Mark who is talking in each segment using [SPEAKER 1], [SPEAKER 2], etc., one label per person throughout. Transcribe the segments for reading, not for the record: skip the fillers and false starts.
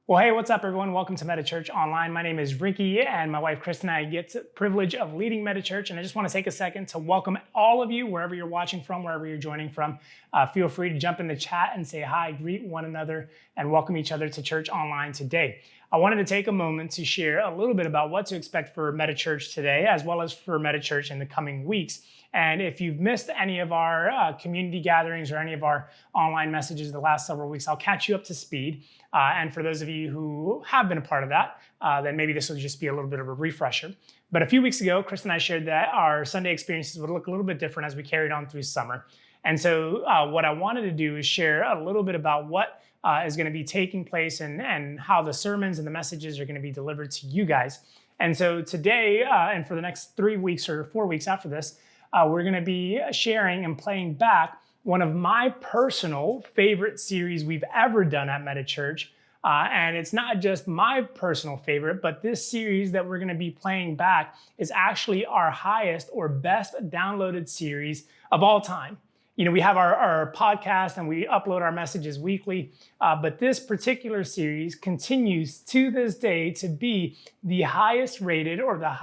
[SPEAKER 1] Well, hey, what's up, everyone? Welcome to Meta Church Online. My name is Ricky, and my wife, Kristen, and I get the privilege of leading Meta Church. And I just want to take a second to welcome all of you, wherever you're watching from, wherever you're joining from. Feel free to jump in the chat and say hi, greet one another, and welcome each other to Church Online today. I wanted to take a moment to share a little bit about what to expect for Meta Church today, as well as for Meta Church in the coming weeks. And if you've missed any of our community gatherings or any of our online messages the last several weeks, I'll catch you up to speed. And for those of you who have been a part of that, then maybe this will just be a little bit of a refresher. But a few weeks ago, Chris and I shared that our Sunday experiences would look a little bit different as we carried on through summer. And so what I wanted to do is share a little bit about what is going to be taking place and how the sermons and the messages are going to be delivered to you guys. And so today, and for the next 3 weeks or 4 weeks after this, we're going to be sharing and playing back one of my personal favorite series we've ever done at Meta Church. And it's not just my personal favorite, but this series that we're going to be playing back is actually our highest or best downloaded series of all time. You know, we have our podcast and we upload our messages weekly, but this particular series continues to this day to be the highest rated or the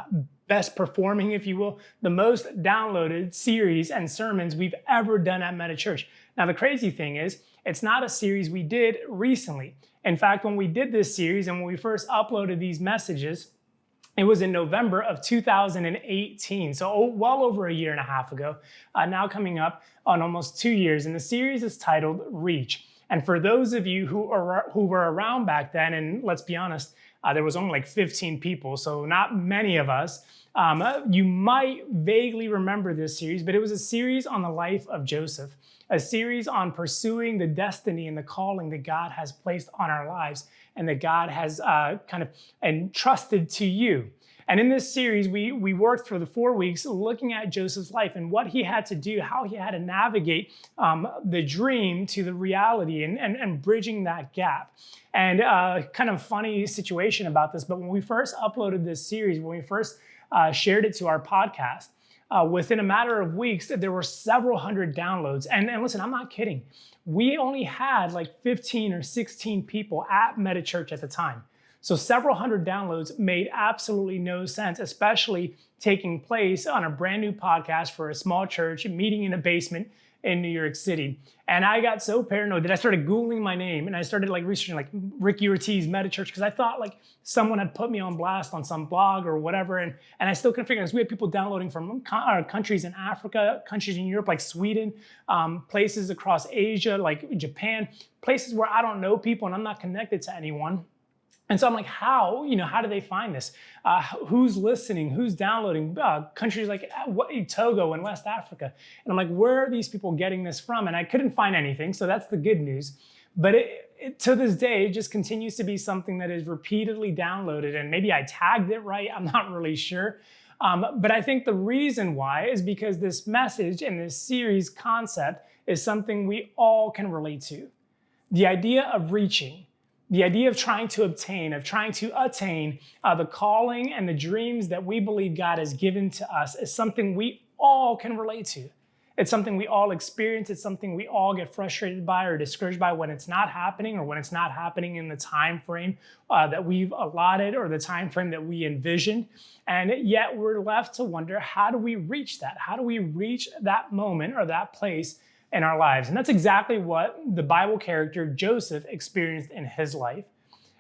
[SPEAKER 1] best performing, if you will, the most downloaded series and sermons we've ever done at Meta Church. Now, the crazy thing is, it's not a series we did recently. In fact, when we did this series and when we first uploaded these messages, it was in November of 2018, so well over a year and a half ago, now coming up on almost 2 years. And the series is titled Reach. And for those of you who were around back then, and let's be honest, there was only like 15 people, so not many of us. You might vaguely remember this series, but it was a series on the life of Joseph, a series on pursuing the destiny and the calling that God has placed on our lives and that God has kind of entrusted to you. And in this series, we worked for the 4 weeks looking at Joseph's life and what he had to do, how he had to navigate the dream to the reality and bridging that gap. And kind of funny situation about this, but when we first uploaded this series, when we first shared it to our podcast, within a matter of weeks, there were several hundred downloads. And listen, I'm not kidding. We only had like 15 or 16 people at Meta Church at the time. So several hundred downloads made absolutely no sense, especially taking place on a brand new podcast for a small church, meeting in a basement in New York City. And I got so paranoid that I started Googling my name and I started like researching like Ricky Ortiz, Meta Church, because I thought like someone had put me on blast on some blog or whatever. And I still couldn't figure it out. We had people downloading from countries in Africa, countries in Europe like Sweden, places across Asia like Japan, places where I don't know people and I'm not connected to anyone. And so I'm like, how do they find this? Who's listening? Who's downloading? Countries like Togo and West Africa. And I'm like, where are these people getting this from? And I couldn't find anything, so that's the good news. But to this day, it just continues to be something that is repeatedly downloaded. And maybe I tagged it right, I'm not really sure. But I think the reason why is because this message and this series concept is something we all can relate to. The idea of reaching. The idea of trying to obtain, of trying to attain the calling and the dreams that we believe God has given to us is something we all can relate to. It's something we all experience. It's something we all get frustrated by or discouraged by when it's not happening or when it's not happening in the time frame that we've allotted or the time frame that we envisioned. And yet we're left to wonder, how do we reach that? How do we reach that moment or that place in our lives? And that's exactly what the Bible character Joseph experienced in his life.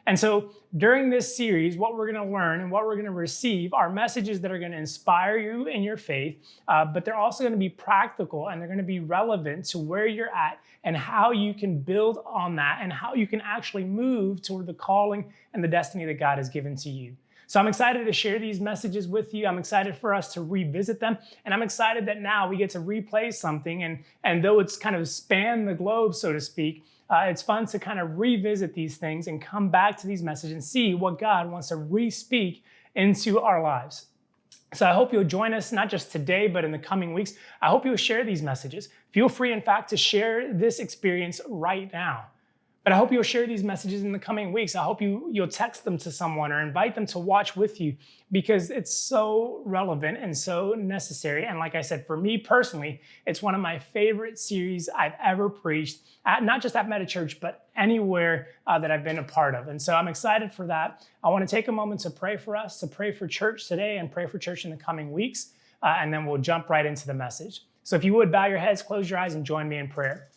[SPEAKER 1] And so during this series, what we're going to learn and what we're going to receive are messages that are going to inspire you in your faith, but they're also going to be practical and they're going to be relevant to where you're at and how you can build on that and how you can actually move toward the calling and the destiny that God has given to you. So I'm excited to share these messages with you. I'm excited for us to revisit them. And I'm excited that now we get to replay something. And though it's kind of spanned the globe, so to speak, it's fun to kind of revisit these things and come back to these messages and see what God wants to re-speak into our lives. So I hope you'll join us, not just today, but in the coming weeks. I hope you'll share these messages. Feel free, in fact, to share this experience right now. But I hope you'll share these messages in the coming weeks. I hope you'll text them to someone or invite them to watch with you, because it's so relevant and so necessary. And like I said, for me personally, it's one of my favorite series I've ever preached, not just at MetaChurch, but anywhere that I've been a part of. And so I'm excited for that. I want to take a moment to pray for us, to pray for church today and pray for church in the coming weeks. And then we'll jump right into the message. So if you would, bow your heads, close your eyes, and join me in prayer.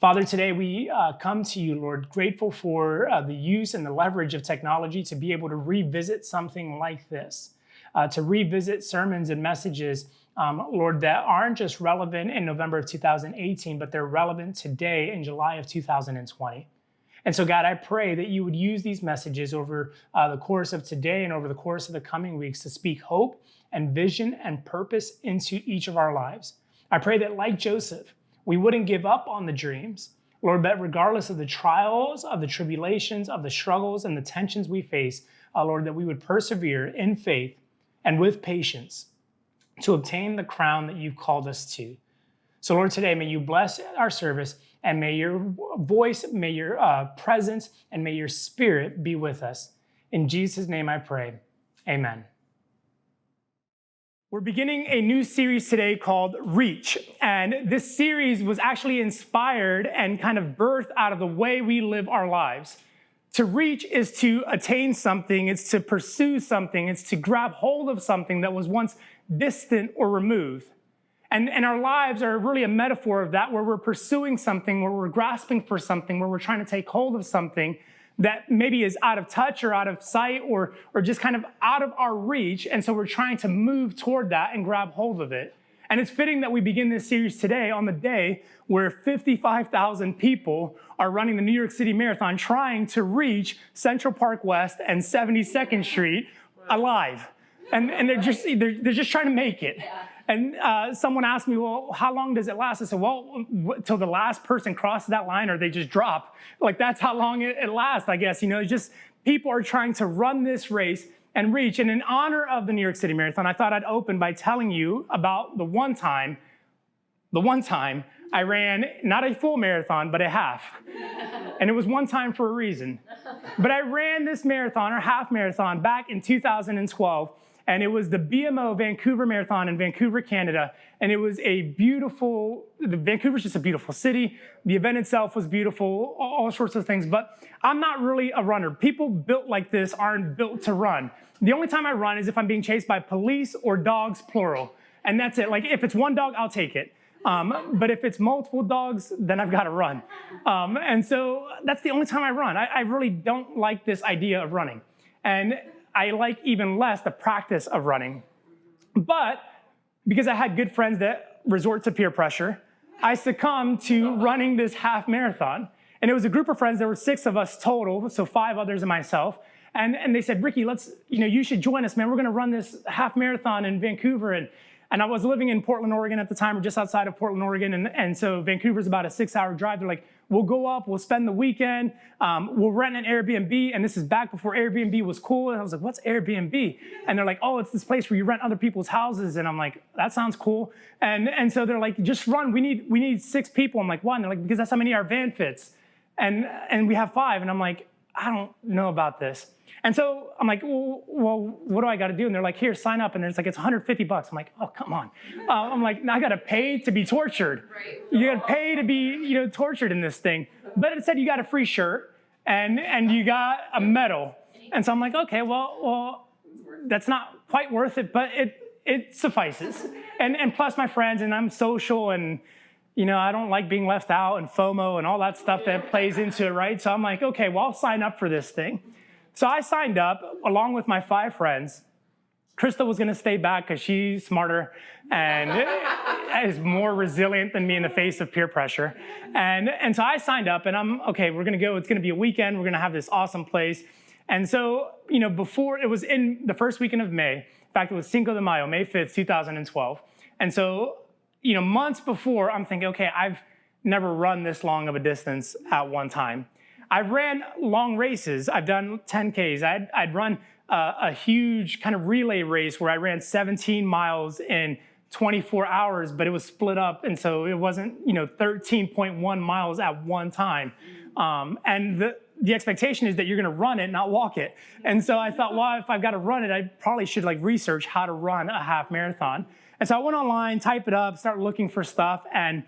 [SPEAKER 1] Father, today we come to you, Lord, grateful for the use and the leverage of technology to be able to revisit something like this, to revisit sermons and messages, Lord, that aren't just relevant in November of 2018, but they're relevant today in July of 2020. And so, God, I pray that you would use these messages over the course of today and over the course of the coming weeks to speak hope and vision and purpose into each of our lives. I pray that, like Joseph, we wouldn't give up on the dreams, Lord, but regardless of the trials, of the tribulations, of the struggles and the tensions we face, Lord, that we would persevere in faith and with patience to obtain the crown that you've called us to. So, Lord, today, may you bless our service, and may your voice, may your presence, and may your spirit be with us. In Jesus' name I pray, amen. We're beginning a new series today called Reach. And this series was actually inspired and kind of birthed out of the way we live our lives. To reach is to attain something, it's to pursue something, it's to grab hold of something that was once distant or removed. And our lives are really a metaphor of that, where we're pursuing something, where we're grasping for something, where we're trying to take hold of something that maybe is out of touch or out of sight or just kind of out of our reach. And so we're trying to move toward that and grab hold of it. And it's fitting that we begin this series today on the day where 55,000 people are running the New York City Marathon, trying to reach Central Park West and 72nd Street alive. And they're just trying to make it. And someone asked me, well, how long does it last? I said, well, till the last person crosses that line or they just drop. Like, that's how long it lasts, I guess. You know, it's just people are trying to run this race and reach. And in honor of the New York City Marathon, I thought I'd open by telling you about the one time I ran not a full marathon, but a half. And it was one time for a reason. But I ran this marathon or half marathon back in 2012. And it was the BMO Vancouver Marathon in Vancouver, Canada. And it was Vancouver's just a beautiful city. The event itself was beautiful, all sorts of things. But I'm not really a runner. People built like this aren't built to run. The only time I run is if I'm being chased by police or dogs, plural. And that's it. Like, if it's one dog, I'll take it. But if it's multiple dogs, then I've got to run. And so that's the only time I run. I really don't like this idea of running. And I like even less the practice of running. But because I had good friends that resort to peer pressure, I succumbed to running this half marathon. And it was a group of friends. There were 6 of us total, so 5 others and myself. And they said, Ricky, you should join us, man. We're going to run this half marathon in Vancouver. And I was living in Portland, Oregon at the time, or just outside of Portland, Oregon. And so Vancouver's about a 6-hour drive. They're like, we'll go up, we'll spend the weekend, we'll rent an Airbnb. And this is back before Airbnb was cool. And I was like, what's Airbnb? And they're like, oh, it's this place where you rent other people's houses. And I'm like, that sounds cool. And so they're like, just run. We need 6 people. I'm like, why? And they're like, because that's how many our van fits. And we have 5. And I'm like, I don't know about this. And so I'm like, well, what do I got to do? And they're like, here, sign up. And it's like, it's $150. I'm like, oh, come on. I'm like, I got to pay to be tortured. Right. You got to pay to be, tortured in this thing. But it said you got a free shirt and you got a medal. And so I'm like, okay, well, that's not quite worth it, but it suffices. And plus my friends, and I'm social, and I don't like being left out, and FOMO and all that stuff that plays into it, right? So I'm like, okay, well, I'll sign up for this thing. So I signed up along with my 5 friends. Krista was going to stay back because she's smarter and is more resilient than me in the face of peer pressure. And so I signed up, and I'm, okay, we're going to go. It's going to be a weekend. We're going to have this awesome place. And so, before, it was in the first weekend of May. In fact, it was Cinco de Mayo, May 5th, 2012. And so, months before, I'm thinking, okay, I've never run this long of a distance at one time. I've ran long races. I've done 10Ks. I'd run a huge kind of relay race where I ran 17 miles in 24 hours, but it was split up. And so it wasn't, 13.1 miles at one time. And the expectation is that you're going to run it, not walk it. And so I thought, well, if I've got to run it, I probably should like research how to run a half marathon. And so I went online, type it up, start looking for stuff, and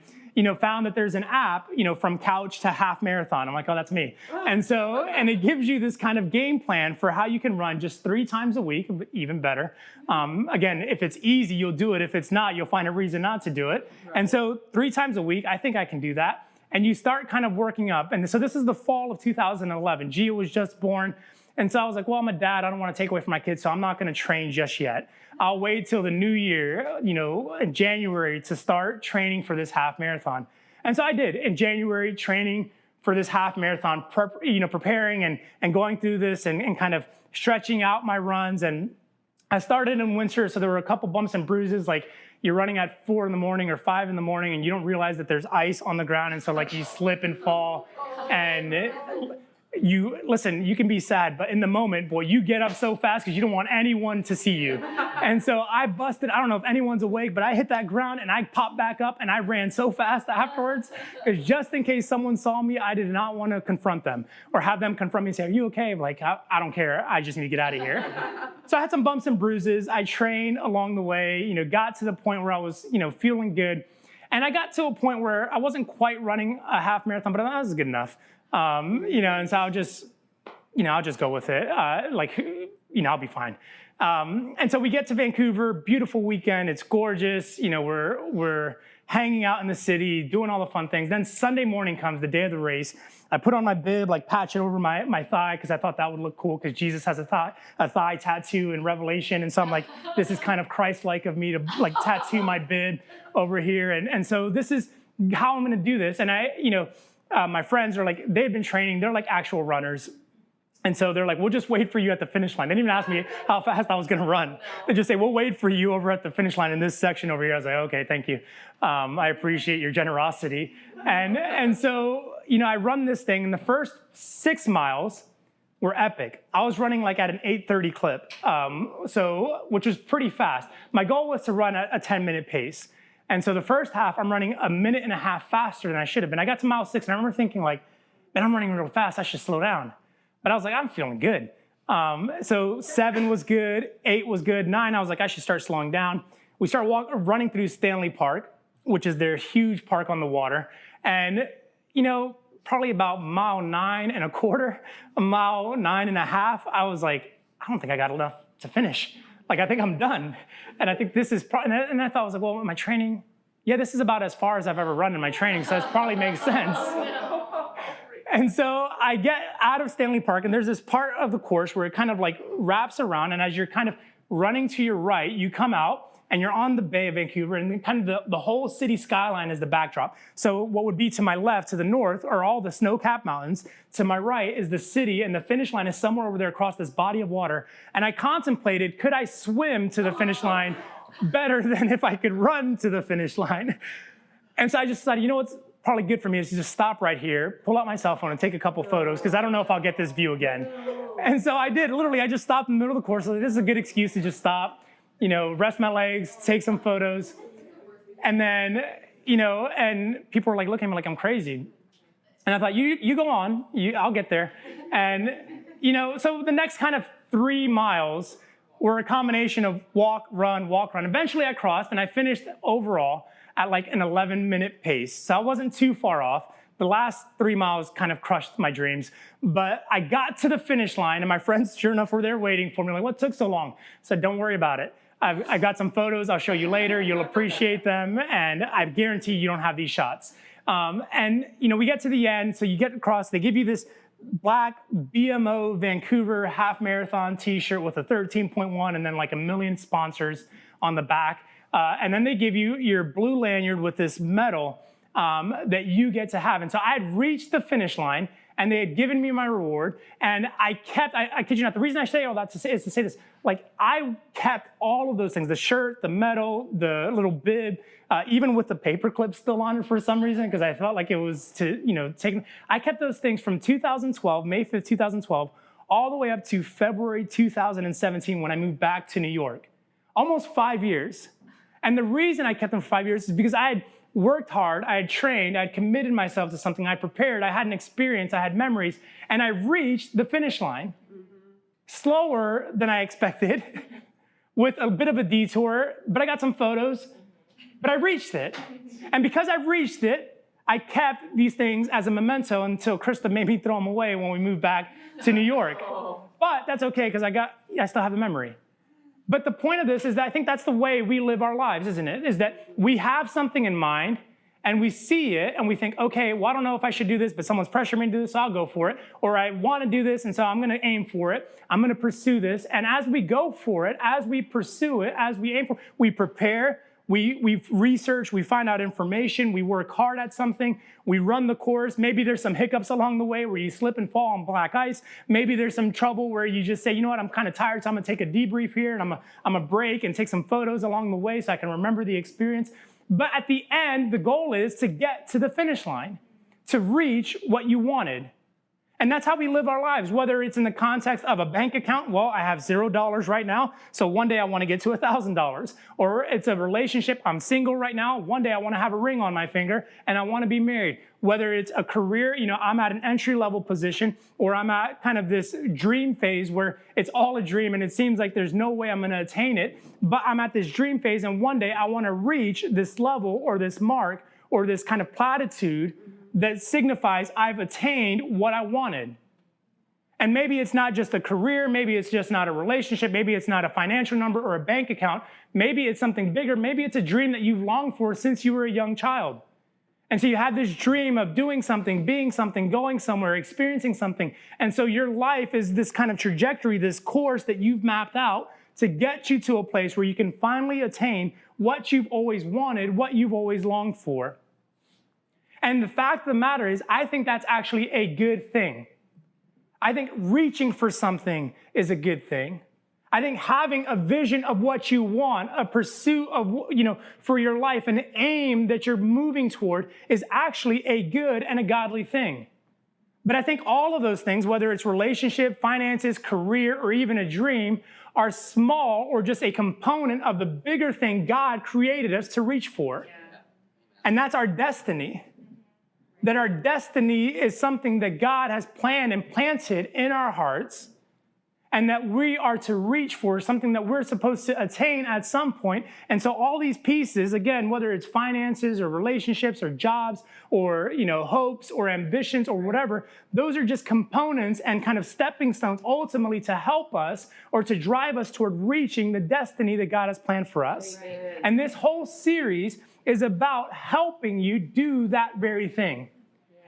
[SPEAKER 1] found that there's an app, from couch to half marathon. I'm like, oh, that's me. And it gives you this kind of game plan for how you can run just 3 times a week, even better. Again, if it's easy, you'll do it. If it's not, you'll find a reason not to do it. Right. And so 3 times a week, I think I can do that. And you start kind of working up. And so this is the fall of 2011. Gia was just born. And so I was like, well, I'm a dad. I don't want to take away from my kids, so I'm not going to train just yet. I'll wait till the new year, in January, to start training for this half marathon. And so I did. In January, training for this half marathon, preparing and going through this and kind of stretching out my runs. And I started in winter, so there were a couple bumps and bruises, like you're running at 4 in the morning or 5 in the morning, and you don't realize that there's ice on the ground, and so like you slip and fall. And you can be sad, but in the moment, boy, you get up so fast because you don't want anyone to see you. And so I busted, I don't know if anyone's awake, but I hit that ground and I popped back up and I ran so fast afterwards, because just in case someone saw me, I did not want to confront them or have them confront me and say, are you okay? Like, I don't care. I just need to get out of here. So I had some bumps and bruises. I trained along the way, got to the point where I was, feeling good. And I got to a point where I wasn't quite running a half marathon, but that was good enough. And so I'll just go with it. I'll be fine. And so we get to Vancouver, beautiful weekend. It's gorgeous. We're hanging out in the city, doing all the fun things. Then Sunday morning comes, the day of the race. I put on my bib, patch it over my thigh, because I thought that would look cool, because Jesus has a thigh tattoo in Revelation. And so I'm like, this is kind of Christ-like of me to tattoo my bib over here. And so this is how I'm going to do this. And my friends are they've been training. They're actual runners. And so they're like, we'll just wait for you at the finish line. They didn't even ask me how fast I was going to run. They just say, we'll wait for you over at the finish line in this section over here. I was like, okay, thank you. I appreciate your generosity. And so, I run this thing, and the first 6 miles were epic. I was running at an 8:30 clip, which was pretty fast. My goal was to run at a 10-minute pace. And so the first half, I'm running a minute and a half faster than I should have been. I got to mile 6, and I remember thinking man, I'm running real fast. I should slow down. But I was like, I'm feeling good. So 7 was good, 8 was good, 9, I was like, I should start slowing down. We start running through Stanley Park, which is their huge park on the water. And, probably about mile 9 1/4, mile 9 1/2, I was like, I don't think I got enough to finish. I think I'm done. And I think this is and I thought, I was like, well, my training, this is about as far as I've ever run in my training, so this probably makes sense. And so I get out of Stanley Park, and there's this part of the course where it kind of wraps around, and as you're kind of running to your right, you come out, and you're on the Bay of Vancouver, and kind of the whole city skyline is the backdrop. So what would be to my left, to the north, are all the snow-capped mountains. To my right is the city, and the finish line is somewhere over there across this body of water. And I contemplated, could I swim to the finish line better than if I could run to the finish line? And so I just decided, what's probably good for me is to just stop right here, pull out my cell phone, and take a couple photos, because I don't know if I'll get this view again. And so I did. Literally, I just stopped in the middle of the course. So this is a good excuse to just stop, rest my legs, take some photos. And then, and people were looking at me like I'm crazy. And I thought, you go on, I'll get there. And, so the next kind of 3 miles were a combination of walk, run. Eventually I crossed, and I finished overall at an 11-minute pace. So I wasn't too far off. The last 3 miles kind of crushed my dreams. But I got to the finish line, and my friends, sure enough, were there waiting for me. What took so long? I said, don't worry about it. I've got some photos. I'll show you later. You'll appreciate them. And I guarantee you don't have these shots. And we get to the end. So you get across. They give you this black BMO Vancouver half marathon t-shirt with a 13.1 and then a million sponsors on the back. And then they give you your blue lanyard with this medal that you get to have. And so I had reached the finish line, and they had given me my reward. And I kid you not, the reason I say all that is to say this, I kept all of those things, the shirt, the medal, the little bib, even with the paper clip still on it for some reason, because I felt like it was to, take. I kept those things from 2012, May 5th, 2012, all the way up to February 2017 when I moved back to New York. Almost 5 years. And the reason I kept them for 5 years is because I had worked hard, I had trained, I had committed myself to something, I prepared, I had an experience, I had memories, and I reached the finish line slower than I expected with a bit of a detour, but I got some photos, but I reached it. And because I reached it, I kept these things as a memento until Krista made me throw them away when we moved back to New York. But that's okay, because I still have the memory. But the point of this is that I think that's the way we live our lives, isn't it? Is that we have something in mind, and we see it, and we think, okay, well, I don't know if I should do this, but someone's pressuring me to do this, so I'll go for it. Or I want to do this, and so I'm going to aim for it. I'm going to pursue this. And as we go for it, as we pursue it, as we aim for it, we prepare, we research, we find out information, we work hard at something, we run the course. Maybe there's some hiccups along the way where you slip and fall on black ice. Maybe there's some trouble where you just say, you know what, I'm kind of tired, so I'm going to take a debrief here, and I'm going to break and take some photos along the way so I can remember the experience. But at the end, the goal is to get to the finish line, to reach what you wanted. And that's how we live our lives, whether it's in the context of a bank account. Well, I have $0 right now, so one day I want to get to $1,000. Or it's a relationship. I'm single right now. One day I want to have a ring on my finger, and I want to be married. Whether it's a career, I'm at an entry-level position, or I'm at kind of this dream phase where it's all a dream, and it seems like there's no way I'm going to attain it. But I'm at this dream phase, and one day I want to reach this level or this mark or this kind of platitude that signifies I've attained what I wanted. And maybe it's not just a career, maybe it's just not a relationship, maybe it's not a financial number or a bank account, maybe it's something bigger, maybe it's a dream that you've longed for since you were a young child. And so you have this dream of doing something, being something, going somewhere, experiencing something. And so your life is this kind of trajectory, this course that you've mapped out to get you to a place where you can finally attain what you've always wanted, what you've always longed for. And the fact of the matter is, I think that's actually a good thing. I think reaching for something is a good thing. I think having a vision of what you want, a pursuit of, for your life, an aim that you're moving toward is actually a good and a godly thing. But I think all of those things, whether it's relationship, finances, career, or even a dream, are small or just a component of the bigger thing God created us to reach for. And that's our destiny. That our destiny is something that God has planned and planted in our hearts, and that we are to reach for, something that we're supposed to attain at some point. And so all these pieces, again, whether it's finances or relationships or jobs or, hopes or ambitions or whatever, those are just components and kind of stepping stones ultimately to help us or to drive us toward reaching the destiny that God has planned for us. Amen. And this whole series is about helping you do that very thing.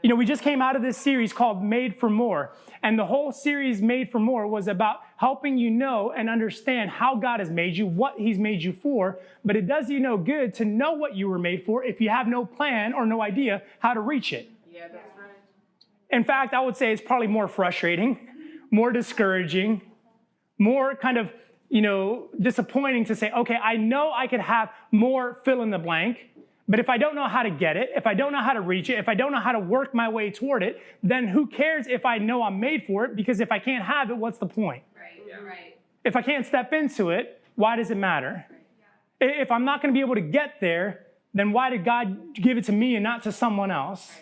[SPEAKER 1] We just came out of this series called Made for More. And the whole series Made for More was about helping you know and understand how God has made you, what he's made you for. But it does you no good to know what you were made for if you have no plan or no idea how to reach it. Yeah, that's right. In fact, I would say it's probably more frustrating, more discouraging, more kind of, disappointing to say, okay, I know I could have more fill in the blank. But if I don't know how to get it, if I don't know how to reach it, if I don't know how to work my way toward it, then who cares if I know I'm made for it? Because if I can't have it, what's the point? Right. Yeah. Right. If I can't step into it, why does it matter? Right. Yeah. If I'm not going to be able to get there, then why did God give it to me and not to someone else?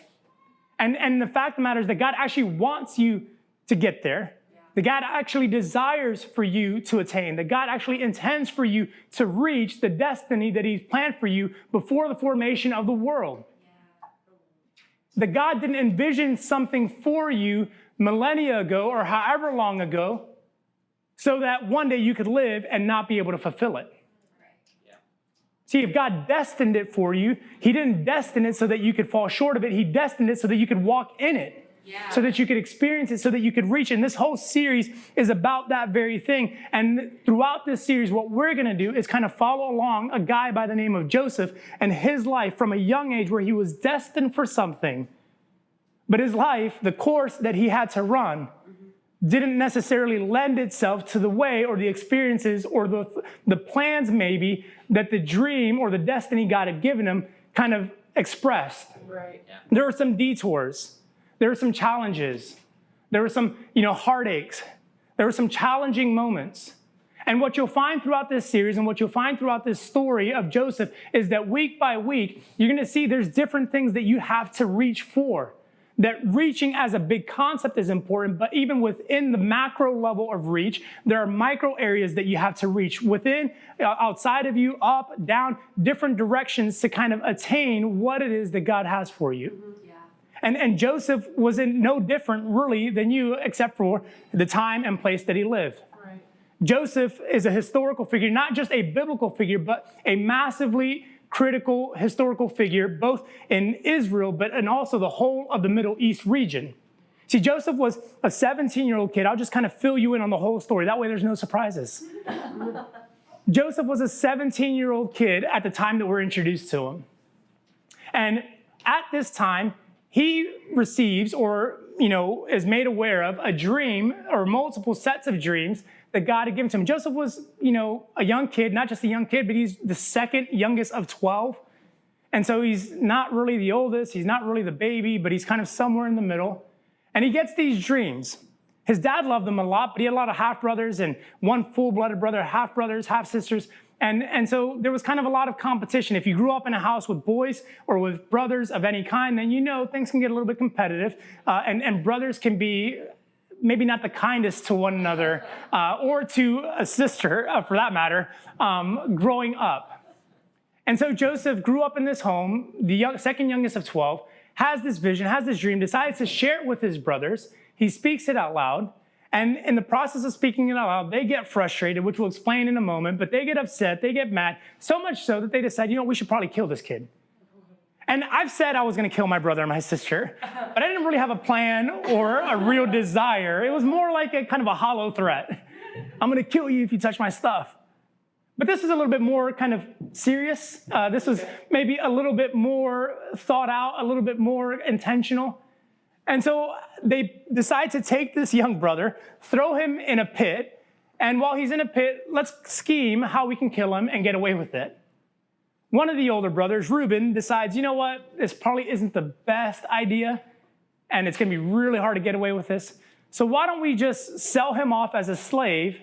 [SPEAKER 1] Right. And the fact of the matter is that God actually wants you to get there. That God actually desires for you to attain, that God actually intends for you to reach the destiny that he's planned for you before the formation of the world. That God didn't envision something for you millennia ago or however long ago so that one day you could live and not be able to fulfill it. See, if God destined it for you, he didn't destine it so that you could fall short of it. He destined it so that you could walk in it. Yeah. So that you could experience it, so that you could reach it. And this whole series is about that very thing. And throughout this series, what we're going to do is kind of follow along a guy by the name of Joseph and his life from a young age where he was destined for something. But his life, the course that he had to run, didn't necessarily lend itself to the way or the experiences or the plans maybe that the dream or the destiny God had given him kind of expressed. Right. Yeah. There were some detours. There were some challenges. There were some, heartaches. There were some challenging moments. And what you'll find throughout this series and what you'll find throughout this story of Joseph is that week by week, you're going to see there's different things that you have to reach for. That reaching as a big concept is important, but even within the macro level of reach, there are micro areas that you have to reach within, outside of you, up, down, different directions to kind of attain what it is that God has for you. Yeah. And Joseph was in no different really than you, except for the time and place that he lived. Right. Joseph is a historical figure, not just a biblical figure, but a massively critical historical figure, both in Israel, but and also the whole of the Middle East region. See, Joseph was a 17-year-old kid. I'll just kind of fill you in on the whole story. That way there's no surprises. Joseph was a 17-year-old kid at the time that we're introduced to him. And at this time, he receives or, is made aware of a dream or multiple sets of dreams that God had given to him. Joseph was, a young kid, not just a young kid, but he's the second youngest of 12. And so he's not really the oldest. He's not really the baby, but he's kind of somewhere in the middle. And he gets these dreams. His dad loved him a lot, but he had a lot of half-brothers and one full-blooded brother, half-brothers, half-sisters. And so there was kind of a lot of competition. If you grew up in a house with boys or with brothers of any kind, then things can get a little bit competitive. And brothers can be maybe not the kindest to one another or to a sister, for that matter, growing up. And so Joseph grew up in this home, the second youngest of 12, has this vision, has this dream, decides to share it with his brothers. He speaks it out loud. And in the process of speaking it out loud, they get frustrated, which we'll explain in a moment, but they get upset, they get mad, so much so that they decide, we should probably kill this kid. And I've said I was going to kill my brother and my sister, but I didn't really have a plan or a real desire. It was more like a kind of a hollow threat. I'm going to kill you if you touch my stuff. But this is a little bit more kind of serious. This was maybe a little bit more thought out, a little bit more intentional. And so they decide to take this young brother, throw him in a pit, and while he's in a pit, let's scheme how we can kill him and get away with it. One of the older brothers, Reuben, decides, this probably isn't the best idea, and it's going to be really hard to get away with this. So why don't we just sell him off as a slave,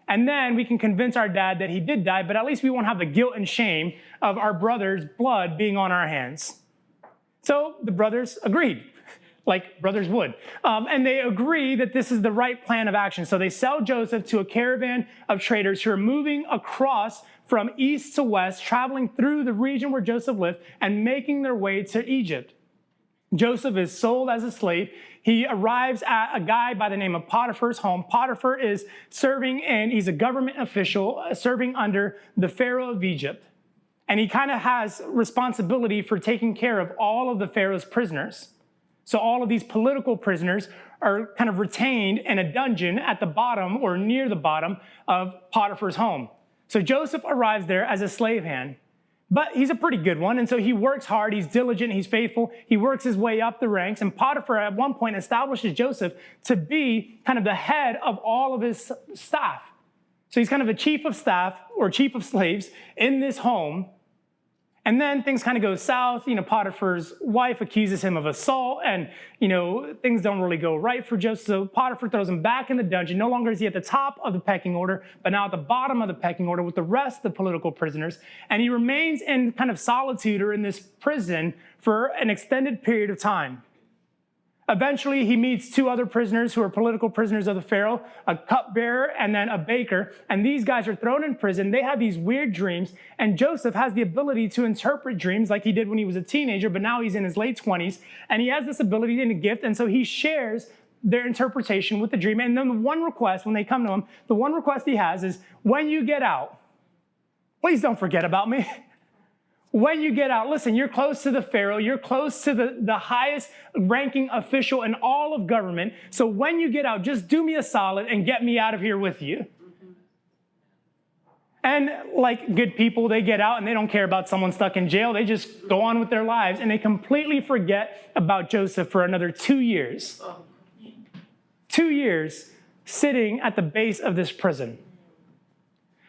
[SPEAKER 1] and then we can convince our dad that he did die, but at least we won't have the guilt and shame of our brother's blood being on our hands. So the brothers agreed, like brothers would. And they agree that this is the right plan of action. So they sell Joseph to a caravan of traders who are moving across from east to west, traveling through the region where Joseph lived and making their way to Egypt. Joseph is sold as a slave. He arrives at a guy by the name of Potiphar's home. Potiphar is serving, and he's a government official serving under the Pharaoh of Egypt. And he kind of has responsibility for taking care of all of the Pharaoh's prisoners. So all of these political prisoners are kind of retained in a dungeon at the bottom or near the bottom of Potiphar's home. So Joseph arrives there as a slave hand, but he's a pretty good one. And so he works hard. He's diligent. He's faithful. He works his way up the ranks. And Potiphar at one point establishes Joseph to be kind of the head of all of his staff. So he's kind of a chief of staff or chief of slaves in this home. And then things kind of go south. Potiphar's wife accuses him of assault, and, things don't really go right for Joseph. So Potiphar throws him back in the dungeon. No longer is he at the top of the pecking order, but now at the bottom of the pecking order with the rest of the political prisoners. And he remains in kind of solitude or in this prison for an extended period of time. Eventually, he meets two other prisoners who are political prisoners of the Pharaoh, a cupbearer and then a baker. And these guys are thrown in prison. They have these weird dreams. And Joseph has the ability to interpret dreams like he did when he was a teenager, but now he's in his late 20s. And he has this ability and a gift. And so he shares their interpretation with the dream. And then the one request, when they come to him, the one request he has is, when you get out, please don't forget about me. When you get out, listen, you're close to the Pharaoh. You're close to the highest ranking official in all of government. So when you get out, just do me a solid and get me out of here with you. And like good people, they get out and they don't care about someone stuck in jail. They just go on with their lives, and they completely forget about Joseph for another 2 years. 2 years sitting at the base of this prison.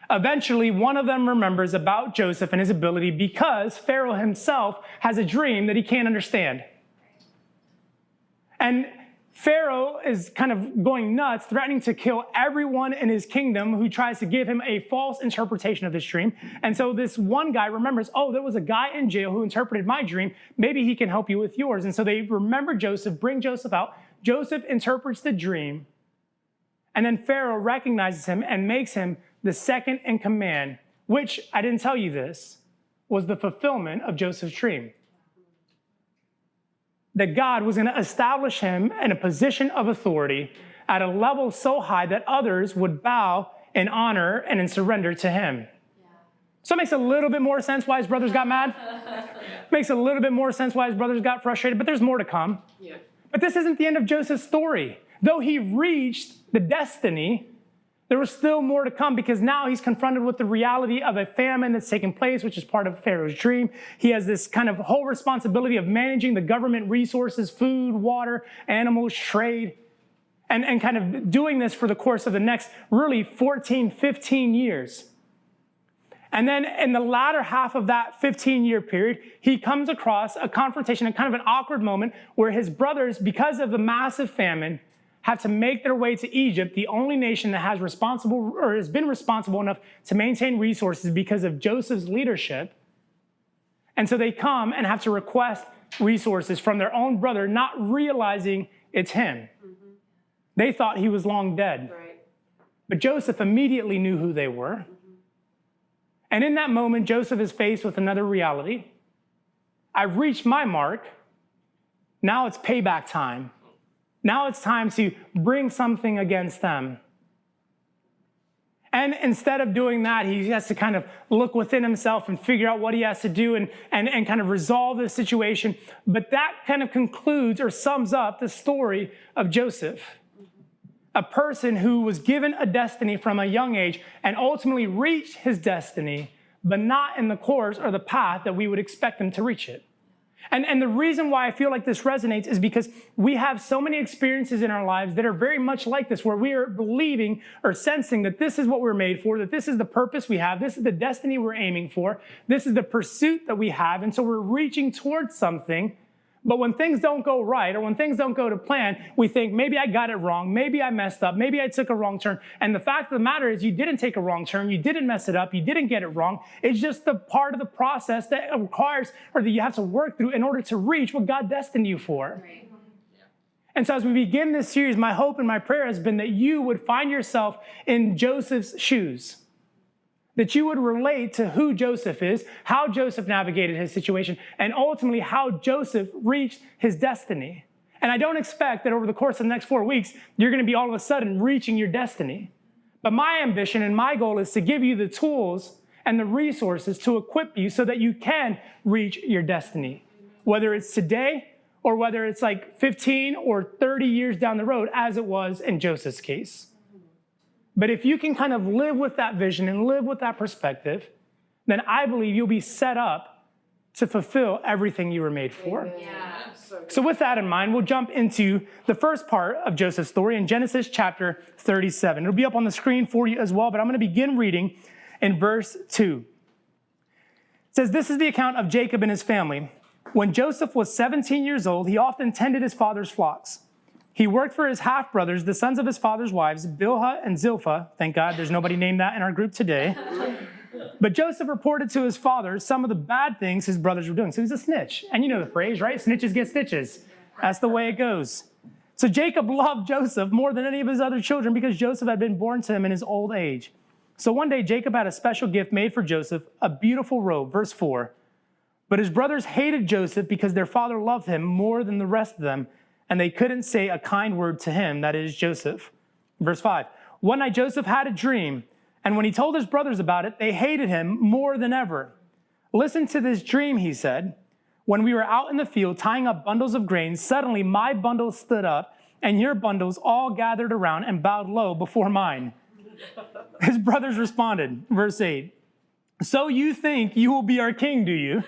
[SPEAKER 1] Eventually, one of them remembers about Joseph and his ability because Pharaoh himself has a dream that he can't understand. And Pharaoh is kind of going nuts, threatening to kill everyone in his kingdom who tries to give him a false interpretation of this dream. And so this one guy remembers, oh, there was a guy in jail who interpreted my dream. Maybe he can help you with yours. And so they remember Joseph, bring Joseph out. Joseph interprets the dream. And then Pharaoh recognizes him and makes him the second in command, which, I didn't tell you this, was the fulfillment of Joseph's dream. That God was going to establish him in a position of authority at a level so high that others would bow in honor and in surrender to him. Yeah. So it makes a little bit more sense why his brothers got mad. Makes a little bit more sense why his brothers got frustrated, but there's more to come. Yeah. But this isn't the end of Joseph's story. Though he reached the destiny, there was still more to come, because now he's confronted with the reality of a famine that's taking place, which is part of Pharaoh's dream. He has this kind of whole responsibility of managing the government resources, food, water, animals, trade, and kind of doing this for the course of the next really 14, 15 years. And then in the latter half of that 15-year period, he comes across a confrontation, a kind of an awkward moment where his brothers, because of the massive famine, have to make their way to Egypt, the only nation that has been responsible enough to maintain resources because of Joseph's leadership. And so they come and have to request resources from their own brother, not realizing it's him. Mm-hmm. They thought he was long dead. Right. But Joseph immediately knew who they were. Mm-hmm. And in that moment, Joseph is faced with another reality. I've reached my mark. Now it's payback time. Now it's time to bring something against them. And instead of doing that, he has to kind of look within himself and figure out what he has to do and kind of resolve the situation. But that kind of concludes or sums up the story of Joseph, a person who was given a destiny from a young age and ultimately reached his destiny, but not in the course or the path that we would expect him to reach it. And the reason why I feel like this resonates is because we have so many experiences in our lives that are very much like this, where we are believing or sensing that this is what we're made for, that this is the purpose we have, this is the destiny we're aiming for, this is the pursuit that we have, and so we're reaching towards something. But when things don't go right, or when things don't go to plan, we think, maybe I got it wrong, maybe I messed up, maybe I took a wrong turn. And the fact of the matter is, you didn't take a wrong turn, you didn't mess it up, you didn't get it wrong. It's just the part of the process that requires, or that you have to work through in order to reach what God destined you for. Right. And so as we begin this series, my hope and my prayer has been that you would find yourself in Joseph's shoes. That you would relate to who Joseph is, how Joseph navigated his situation, and ultimately how Joseph reached his destiny. And I don't expect that over the course of the next 4 weeks, you're going to be all of a sudden reaching your destiny. But my ambition and my goal is to give you the tools and the resources to equip you so that you can reach your destiny. Whether it's today or whether it's like 15 or 30 years down the road, as it was in Joseph's case. But if you can kind of live with that vision and live with that perspective, then I believe you'll be set up to fulfill everything you were made for. Yeah. So with that in mind, we'll jump into the first part of Joseph's story in Genesis chapter 37. It'll be up on the screen for you as well, but I'm going to begin reading in verse 2. It says, "This is the account of Jacob and his family. When Joseph was 17 years old, he often tended his father's flocks. He worked for his half-brothers, the sons of his father's wives, Bilhah and Zilpah. Thank God there's nobody named that in our group today. But Joseph reported to his father some of the bad things his brothers were doing." So he's a snitch. And you know the phrase, right? Snitches get stitches. That's the way it goes. So Jacob loved Joseph more than any of his other children because Joseph had been born to him in his old age. So one day Jacob had a special gift made for Joseph, a beautiful robe. Verse 4. "But his brothers hated Joseph because their father loved him more than the rest of them, and they couldn't say a kind word to him," that is Joseph. Verse 5, "One night Joseph had a dream, and when he told his brothers about it, they hated him more than ever. 'Listen to this dream,' he said. 'When we were out in the field tying up bundles of grain, suddenly my bundle stood up, and your bundles all gathered around and bowed low before mine.' His brothers responded, verse 8, 'So you think you will be our king, do you?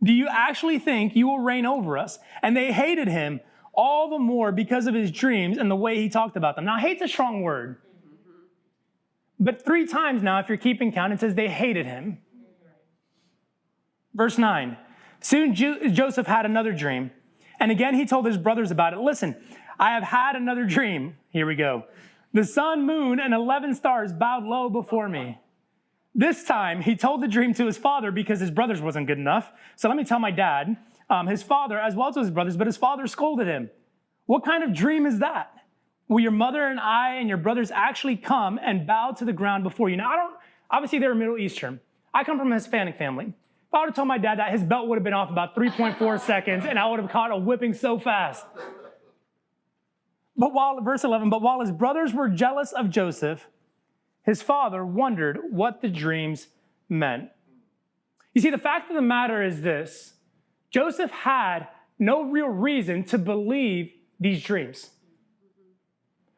[SPEAKER 1] Do you actually think you will reign over us?' And they hated him all the more because of his dreams and the way he talked about them." Now, hate's a strong word. But 3 times now, if you're keeping count, it says they hated him. Verse 9, "Soon Joseph had another dream. And again, he told his brothers about it. 'Listen, I have had another dream. Here we go. The sun, moon, and 11 stars bowed low before me. This time, he told the dream to his father because his brothers wasn't good enough. So let me tell my dad, his father, as well as his brothers, but his father scolded him. What kind of dream is that? Will your mother and I and your brothers actually come and bow to the ground before you? Now, obviously they're Middle Eastern. I come from a Hispanic family. If I would have told my dad that, his belt would have been off about 3.4 seconds, and I would have caught a whipping so fast. Verse 11, but while his brothers were jealous of Joseph, his father wondered what the dreams meant. You see, the fact of the matter is this. Joseph had no real reason to believe these dreams.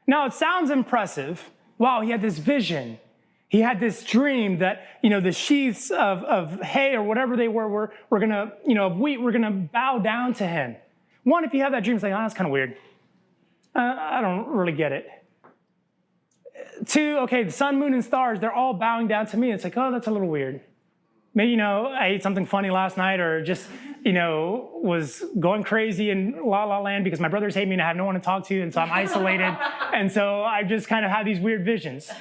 [SPEAKER 1] Now, it sounds impressive. Wow, he had this vision. He had this dream that, the sheaths of hay or whatever they were going to, of wheat, were going to bow down to him. One, if you have that dream, it's like, oh, that's kind of weird. I don't really get it. Two, okay, the sun, moon, and stars, they're all bowing down to me. It's like, oh, that's a little weird. Maybe, I ate something funny last night or just, was going crazy in La La Land because my brothers hate me and I have no one to talk to, and so I'm isolated. And so I just kind of have these weird visions.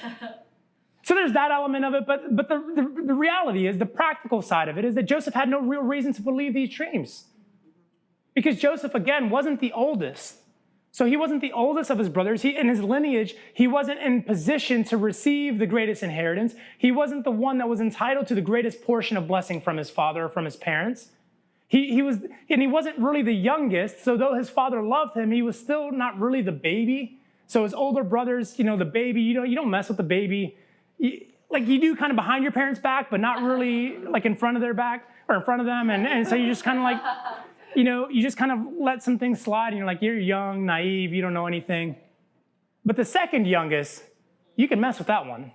[SPEAKER 1] So there's that element of it, but the reality is, the practical side of it is that Joseph had no real reason to believe these dreams. Because Joseph, again, wasn't the oldest. So he wasn't the oldest of his brothers. In his lineage, he wasn't in position to receive the greatest inheritance. He wasn't the one that was entitled to the greatest portion of blessing from his father or from his parents. He wasn't really the youngest. So though his father loved him, he was still not really the baby. So his older brothers, the baby, you don't mess with the baby. You do kind of behind your parents' back, but not really like in front of their back or in front of them. And so you just kind of like, you just kind of let some things slide, and you're like, you're young, naive, you don't know anything. But the second youngest, you can mess with that one.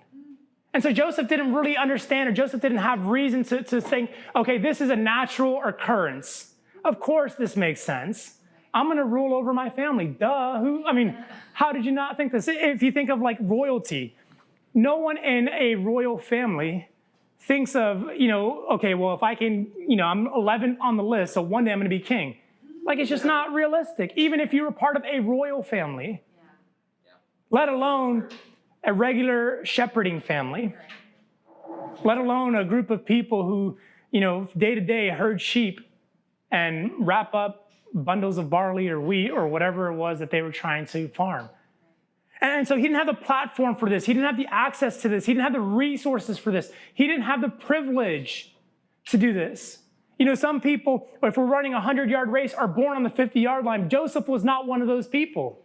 [SPEAKER 1] And so Joseph didn't really understand, or Joseph didn't have reason to think, okay, this is a natural occurrence. Of course this makes sense. I'm going to rule over my family. Duh. How did you not think this? If you think of like royalty, no one in a royal family thinks of, okay, well, if I can, I'm 11 on the list, so one day I'm going to be king. Like, it's just not realistic, even if you were part of a royal family, let alone a regular shepherding family, let alone a group of people who, day to day herd sheep and wrap up bundles of barley or wheat or whatever it was that they were trying to farm. And so he didn't have the platform for this. He didn't have the access to this. He didn't have the resources for this. He didn't have the privilege to do this. Some people, if we're running a 100-yard race, are born on the 50-yard line. Joseph was not one of those people.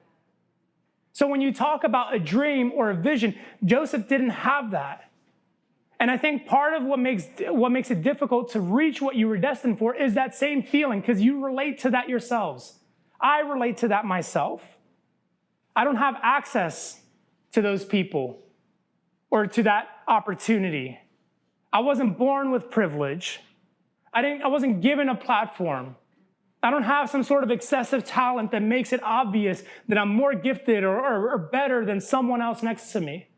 [SPEAKER 1] So when you talk about a dream or a vision, Joseph didn't have that. And I think part of what makes it difficult to reach what you were destined for is that same feeling, because you relate to that yourselves. I relate to that myself. I don't have access to those people or to that opportunity. I wasn't born with privilege. I wasn't given a platform. I don't have some sort of excessive talent that makes it obvious that I'm more gifted or better than someone else next to me.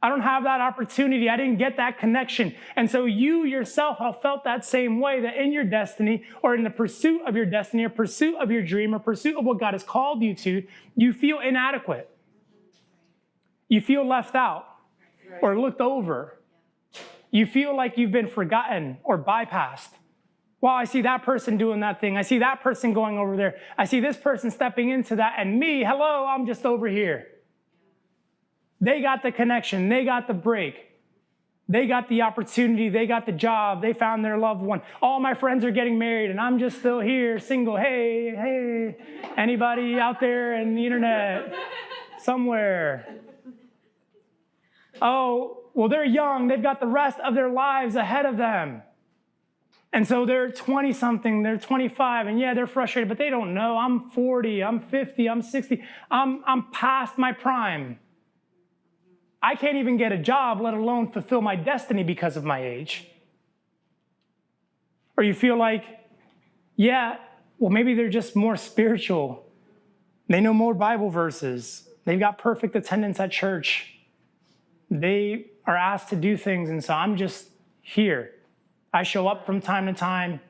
[SPEAKER 1] I don't have that opportunity. I didn't get that connection. And so you yourself have felt that same way, that in your destiny or in the pursuit of your destiny or pursuit of your dream or pursuit of what God has called you to, you feel inadequate. You feel left out or looked over. You feel like you've been forgotten or bypassed. Well, I see that person doing that thing. I see that person going over there. I see this person stepping into that, and me, hello, I'm just over here. They got the connection. They got the break. They got the opportunity. They got the job. They found their loved one. All my friends are getting married, and I'm just still here, single. Hey, anybody out there in the internet somewhere? Oh, well, they're young. They've got the rest of their lives ahead of them. And so they're 20-something, they're 25, and yeah, they're frustrated, but they don't know. I'm 40, I'm 50, I'm 60. I'm past my prime. I can't even get a job, let alone fulfill my destiny because of my age. Or you feel like, yeah, well, maybe they're just more spiritual. They know more Bible verses. They've got perfect attendance at church. They are asked to do things, and so I'm just here. I show up from time to time,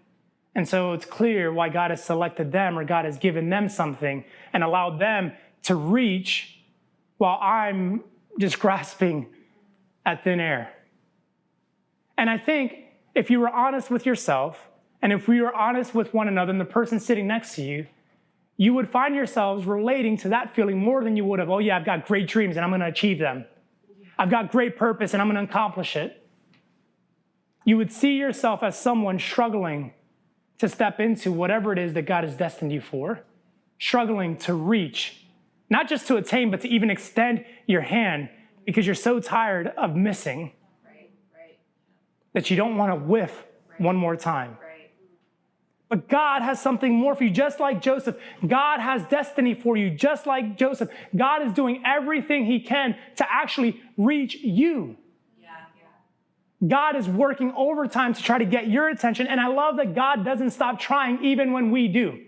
[SPEAKER 1] and so it's clear why God has selected them or God has given them something and allowed them to reach while I'm just grasping at thin air? And I think if you were honest with yourself, and if we were honest with one another and the person sitting next to you, you would find yourselves relating to that feeling more than you would have, oh yeah, I've got great dreams and I'm going to achieve them. I've got great purpose and I'm going to accomplish it. You would see yourself as someone struggling to step into whatever it is that God has destined you for, struggling to reach, not just to attain, but to even extend your hand because you're so tired of missing that you don't want to whiff one more time. But God has something more for you, just like Joseph. God has destiny for you, just like Joseph. God is doing everything he can to actually reach you. God is working overtime to try to get your attention. And I love that God doesn't stop trying even when we do.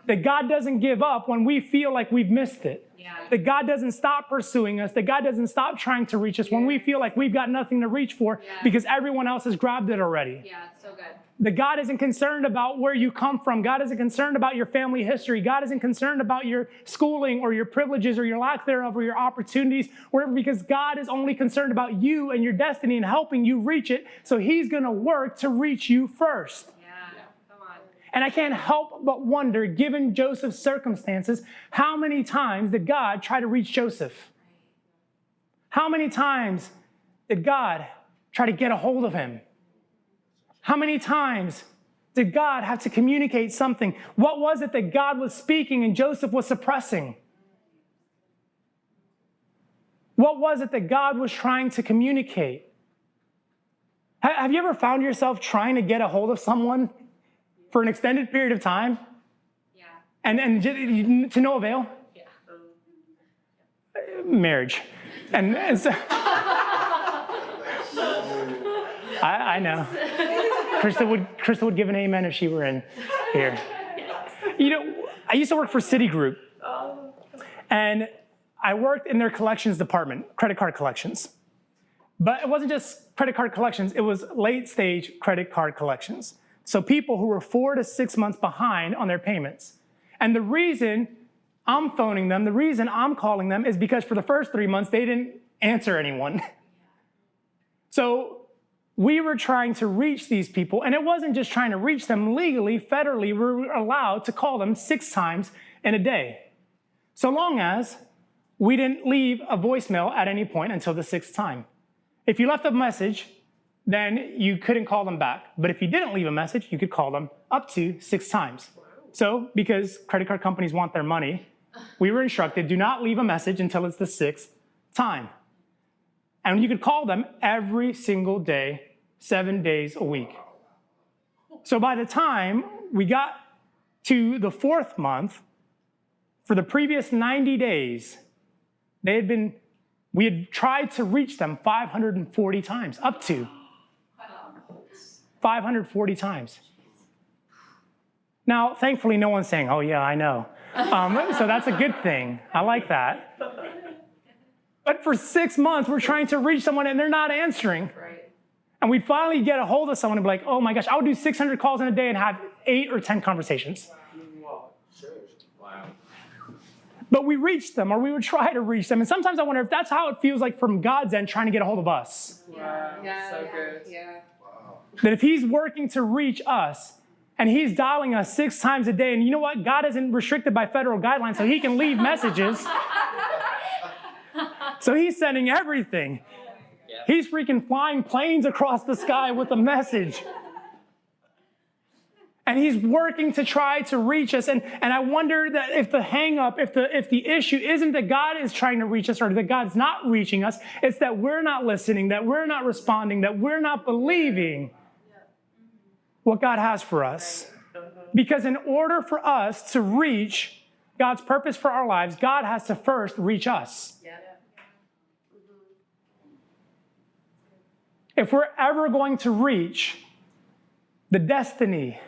[SPEAKER 1] That God doesn't give up when we feel like we've missed it. That God doesn't stop pursuing us. That God doesn't stop trying to reach us when we feel like we've got nothing to reach for because everyone else has grabbed it already.
[SPEAKER 2] Yeah, it's so good.
[SPEAKER 1] That God isn't concerned about where you come from. God isn't concerned about your family history. God isn't concerned about your schooling or your privileges or your lack thereof or your opportunities, whatever, because God is only concerned about you and your destiny and helping you reach it. So he's going to work to reach you first.
[SPEAKER 2] Come on.
[SPEAKER 1] And I can't help but wonder, given Joseph's circumstances, how many times did God try to reach Joseph? How many times did God try to get a hold of him? How many times did God have to communicate something? What was it that God was speaking and Joseph was suppressing? What was it that God was trying to communicate? Have you ever found yourself trying to get a hold of someone for an extended period of time?
[SPEAKER 2] Yeah.
[SPEAKER 1] And to no avail?
[SPEAKER 2] Yeah.
[SPEAKER 1] Marriage. And so, I know. Krista would give an amen if she were in here. You know, I used to work for Citigroup, and I worked in their collections department, credit card collections. But it wasn't just credit card collections, it was late stage credit card collections. So people who were 4 to 6 months behind on their payments. And the reason I'm phoning them, the reason I'm calling them is because for the first 3 months, they didn't answer anyone. So we were trying to reach these people, and it wasn't just trying to reach them legally, federally, we were allowed to call them 6 times in a day. So long as we didn't leave a voicemail at any point until the 6th time. If you left a message, then you couldn't call them back. But if you didn't leave a message, you could call them up to 6 times. So because credit card companies want their money, we were instructed, do not leave a message until it's the 6th time. And you could call them every single day, 7 days a week. So by the time we got to the 4th month, for the previous 90 days, we had tried to reach them 540 times, up to 540 times. Now, thankfully, no one's saying, oh yeah, I know. So that's a good thing. I like that. But for 6 months, we're trying to reach someone and they're not answering.
[SPEAKER 2] Right.
[SPEAKER 1] And we'd finally get a hold of someone and be like, oh my gosh, I would do 600 calls in a day and have 8 or 10 conversations.
[SPEAKER 3] Wow.
[SPEAKER 1] But we reached them, or we would try to reach them. And sometimes I wonder if that's how it feels like from God's end, trying to get a hold of us.
[SPEAKER 3] Wow. So good.
[SPEAKER 2] Yeah.
[SPEAKER 3] Wow.
[SPEAKER 1] That if he's working to reach us, and he's dialing us 6 times a day, and you know what? God isn't restricted by federal guidelines, so he can leave messages. So he's sending everything.
[SPEAKER 3] Yeah.
[SPEAKER 1] He's freaking flying planes across the sky with a message. And he's working to try to reach us. And I wonder that if the hang up, if the issue isn't that God is trying to reach us or that God's not reaching us, it's that we're not listening, that we're not responding, that we're not believing what God has for us. Because in order for us to reach God's purpose for our lives, God has to first reach us. If we're ever going to reach the destiny,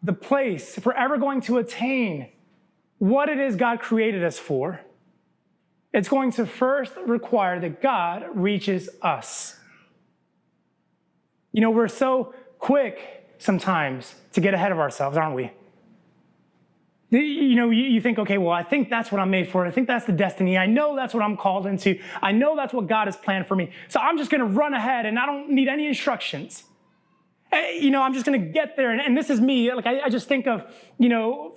[SPEAKER 1] the place, if we're ever going to attain what it is God created us for, it's going to first require that God reaches us. You know, we're so quick sometimes to get ahead of ourselves, aren't we? You think, okay, well, I think that's what I'm made for. I think that's the destiny. I know that's what I'm called into. I know that's what God has planned for me. So I'm just going to run ahead and I don't need any instructions. I'm just going to get there. And this is me. Like, I just think of,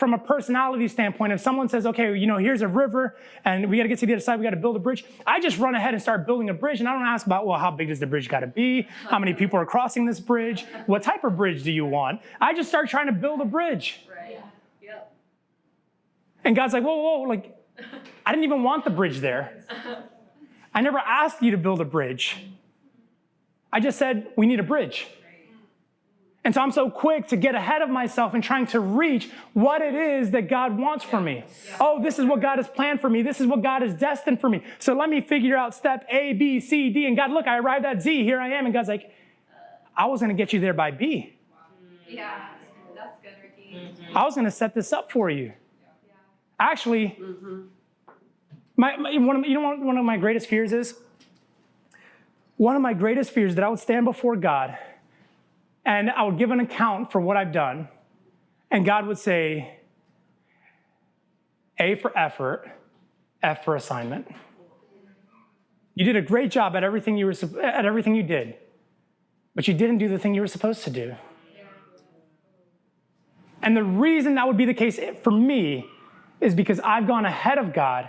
[SPEAKER 1] from a personality standpoint, if someone says, okay, here's a river and we got to get to the other side, we got to build a bridge. I just run ahead and start building a bridge. And I don't ask about, well, how big does the bridge got to be? How many people are crossing this bridge? What type of bridge do you want? I just start trying to build a bridge.
[SPEAKER 2] Right. Yep.
[SPEAKER 1] And God's like, whoa, like, I didn't even want the bridge there. I never asked you to build a bridge. I just said, we need a bridge. And so I'm so quick to get ahead of myself and trying to reach what it is that God wants for me. Yeah. Oh, this is what God has planned for me. This is what God has destined for me. So let me figure out step A, B, C, D. And God, look, I arrived at Z. Here I am. And God's like, I was going to get you there by B.
[SPEAKER 2] Yeah, that's good, Ricky.
[SPEAKER 1] Mm-hmm. I was going to set this up for you. Yeah. Actually, one of my greatest fears is? One of my greatest fears is that I would stand before God and I would give an account for what I've done. And God would say, A for effort, F for assignment. You did a great job at everything you did, but you didn't do the thing you were supposed to do. And the reason that would be the case for me is because I've gone ahead of God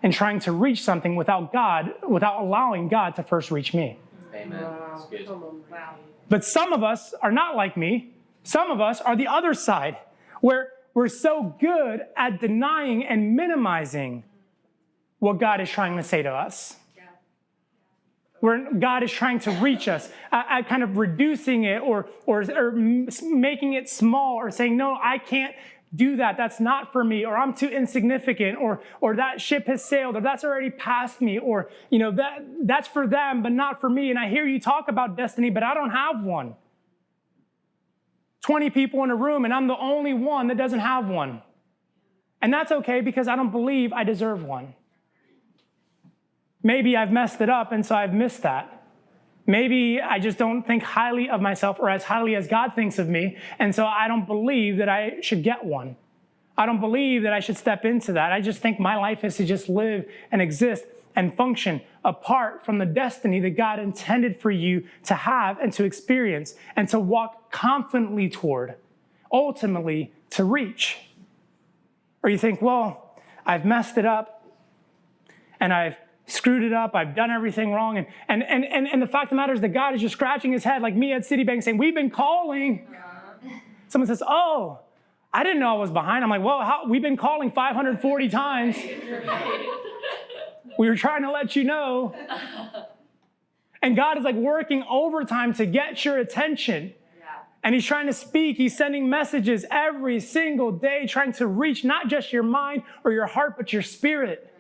[SPEAKER 1] and trying to reach something without allowing God to first reach me.
[SPEAKER 3] Amen. That's good.
[SPEAKER 2] Wow.
[SPEAKER 1] But some of us are not like me. Some of us are the other side, where we're so good at denying and minimizing what God is trying to say to us. Where God is trying to reach us, at kind of reducing it or making it small or saying, no, I can't do that. That's not for me, or I'm too insignificant, or that ship has sailed, or that's already past me, or that's for them, but not for me. And I hear you talk about destiny, but I don't have one. 20 people in a room, and I'm the only one that doesn't have one. And that's okay because I don't believe I deserve one. Maybe I've messed it up, and so I've missed that. Maybe I just don't think highly of myself or as highly as God thinks of me, and so I don't believe that I should get one. I don't believe that I should step into that. I just think my life is to just live and exist and function apart from the destiny that God intended for you to have and to experience and to walk confidently toward, ultimately to reach. Or you think, well, I've messed it up and I've screwed it up, I've done everything wrong. And the fact of the matter is that God is just scratching his head like me at Citibank saying, we've been calling. Someone says, oh, I didn't know I was behind. I'm like, well, we've been calling 540 times. We were trying to let you know. And God is like working overtime to get your attention. And he's trying to speak. He's sending messages every single day, trying to reach not just your mind or your heart, but your spirit.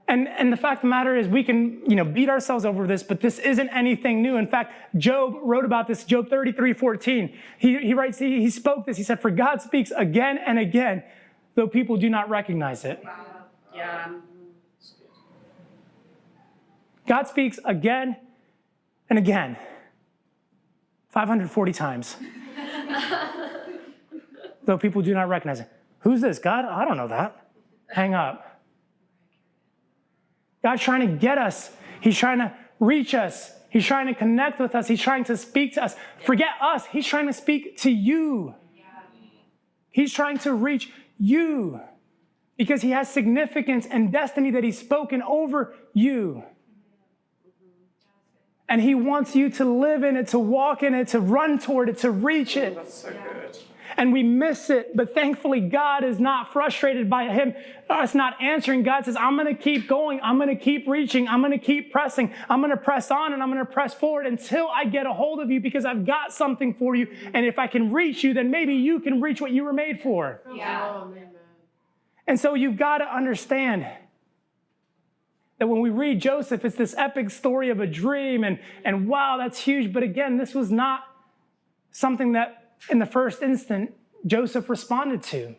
[SPEAKER 1] And the fact of the matter is we can, beat ourselves over this, but this isn't anything new. In fact, Job wrote about this, Job 33:14. He writes, he spoke this. He said, for God speaks again and again, though people do not recognize it.
[SPEAKER 2] Wow. Yeah.
[SPEAKER 1] God speaks again and again, 540 times, though people do not recognize it. Who's this? God? I don't know that. Hang up. God's trying to get us. He's trying to reach us. He's trying to connect with us. He's trying to speak to us. Forget us. He's trying to speak to you. He's trying to reach you because he has significance and destiny that he's spoken over you. And he wants you to live in it, to walk in it, to run toward it, to reach it.
[SPEAKER 3] That's so good.
[SPEAKER 1] And we miss it, but thankfully God is not frustrated by us not answering. God says, I'm going to keep going. I'm going to keep reaching. I'm going to keep pressing. I'm going to press on and I'm going to press forward until I get a hold of you because I've got something for you. And if I can reach you, then maybe you can reach what you were made for.
[SPEAKER 2] Yeah.
[SPEAKER 1] And so you've got to understand that when we read Joseph, it's this epic story of a dream and wow, that's huge. But again, this was not something that in the first instant, Joseph responded to.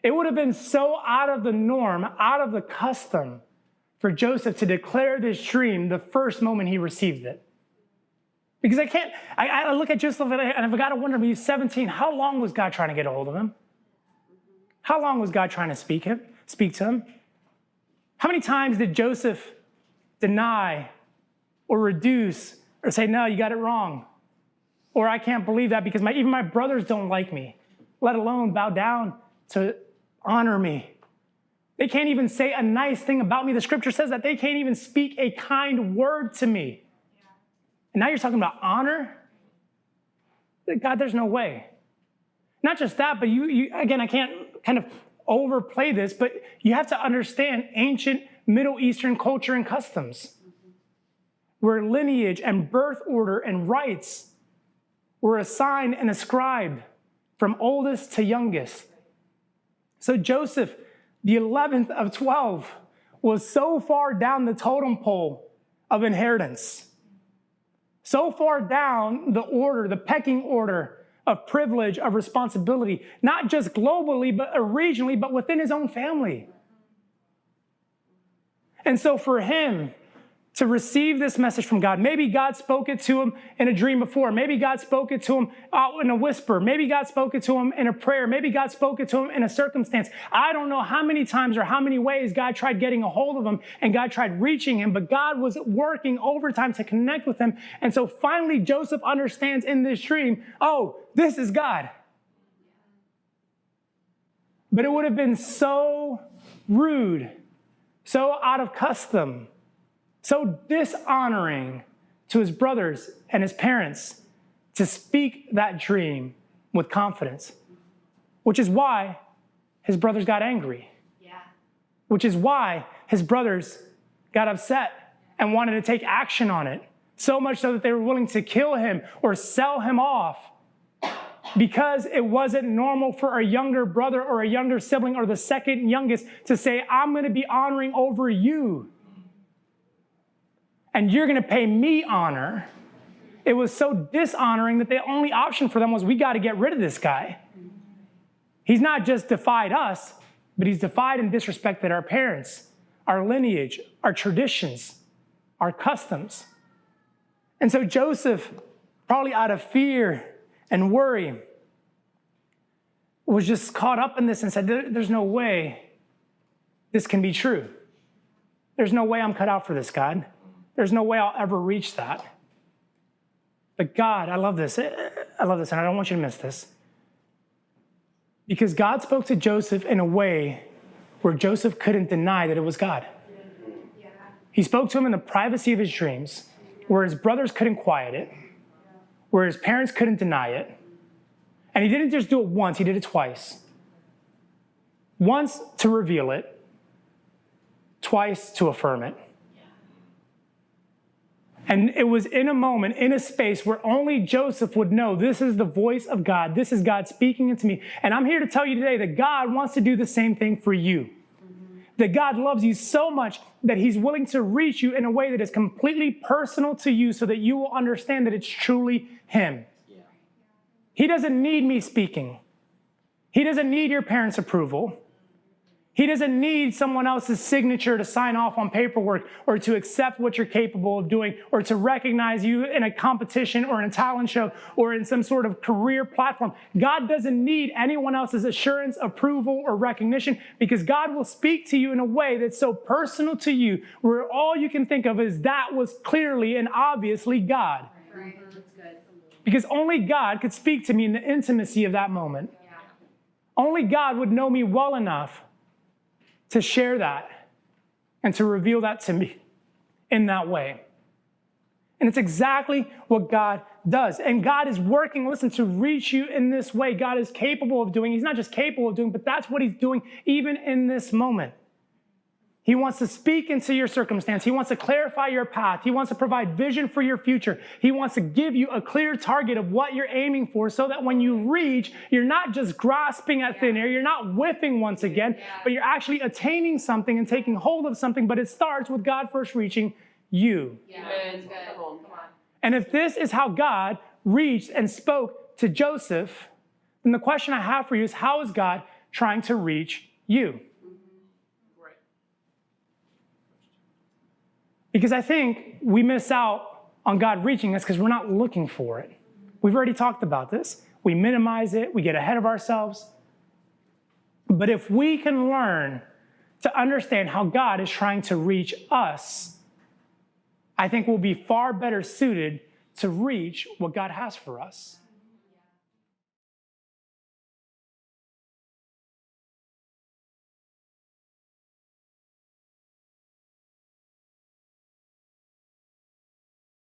[SPEAKER 1] It would have been so out of the norm, out of the custom for Joseph to declare this dream the first moment he received it. Because I look at Joseph and I've got to wonder, when he's 17, how long was God trying to get a hold of him? How long was God trying to speak to him? How many times did Joseph deny or reduce or say, no, you got it wrong? Or I can't believe that because even my brothers don't like me, let alone bow down to honor me. They can't even say a nice thing about me. The scripture says that they can't even speak a kind word to me. And now you're talking about honor? God, there's no way. Not just that, but you again, I can't kind of overplay this, but you have to understand ancient Middle Eastern culture and customs, where lineage and birth order and rights were assigned and ascribed from oldest to youngest. So Joseph, the 11th of 12, was so far down the totem pole of inheritance, so far down the order, the pecking order of privilege, of responsibility, not just globally, but regionally, but within his own family. And so for him to receive this message from God, maybe God spoke it to him in a dream before. Maybe God spoke it to him in a whisper. Maybe God spoke it to him in a prayer. Maybe God spoke it to him in a circumstance. I don't know how many times or how many ways God tried getting a hold of him and God tried reaching him, but God was working overtime to connect with him. And so finally, Joseph understands in this dream, oh, this is God. But it would have been so rude, so out of custom, so dishonoring to his brothers and his parents to speak that dream with confidence, which is why his brothers got angry.
[SPEAKER 2] Yeah.
[SPEAKER 1] Which is why his brothers got upset and wanted to take action on it, so much so that they were willing to kill him or sell him off, because it wasn't normal for a younger brother or a younger sibling or the second youngest to say, I'm going to be honoring over you, and you're going to pay me honor. It was so dishonoring that the only option for them was, we got to get rid of this guy. He's not just defied us, but he's defied and disrespected our parents, our lineage, our traditions, our customs. And so Joseph, probably out of fear and worry, was just caught up in this and said, there's no way this can be true. There's no way I'm cut out for this, God. There's no way I'll ever reach that. But God, I love this, and I don't want you to miss this. Because God spoke to Joseph in a way where Joseph couldn't deny that it was God.
[SPEAKER 2] Yeah.
[SPEAKER 1] He spoke to him in the privacy of his dreams, where his brothers couldn't quiet it, where his parents couldn't deny it. And he didn't just do it once, he did it twice. Once to reveal it, twice to affirm it. And it was in a moment, in a space where only Joseph would know, this is the voice of God. This is God speaking into me. And I'm here to tell you today that God wants to do the same thing for you. Mm-hmm. That God loves you so much that he's willing to reach you in a way that is completely personal to you, so that you will understand that it's truly him. Yeah. He doesn't need me speaking. He doesn't need your parents' approval. He doesn't need someone else's signature to sign off on paperwork, or to accept what you're capable of doing, or to recognize you in a competition or in a talent show or in some sort of career platform. God doesn't need anyone else's assurance, approval, or recognition, because God will speak to you in a way that's so personal to you, where all you can think of is that was clearly and obviously God.
[SPEAKER 2] Right. That's good.
[SPEAKER 1] Because only God could speak to me in the intimacy of that moment.
[SPEAKER 2] Yeah.
[SPEAKER 1] Only God would know me well enough to share that and to reveal that to me in that way. And it's exactly what God does. And God is working, listen, to reach you in this way. God is capable of doing. He's not just capable of doing, but that's what he's doing even in this moment. He wants to speak into your circumstance. He wants to clarify your path. He wants to provide vision for your future. He wants to give you a clear target of what you're aiming for, so that when you reach, you're not just grasping at thin air. You're not whiffing once again, but you're actually attaining something and taking hold of something. But it starts with God first reaching you.
[SPEAKER 2] Yeah. That's good. Come on.
[SPEAKER 1] And if this is how God reached and spoke to Joseph, then the question I have for you is, how is God trying to reach you? Because I think we miss out on God reaching us because we're not looking for it. We've already talked about this. We minimize it. We get ahead of ourselves. But if we can learn to understand how God is trying to reach us, I think we'll be far better suited to reach what God has for us.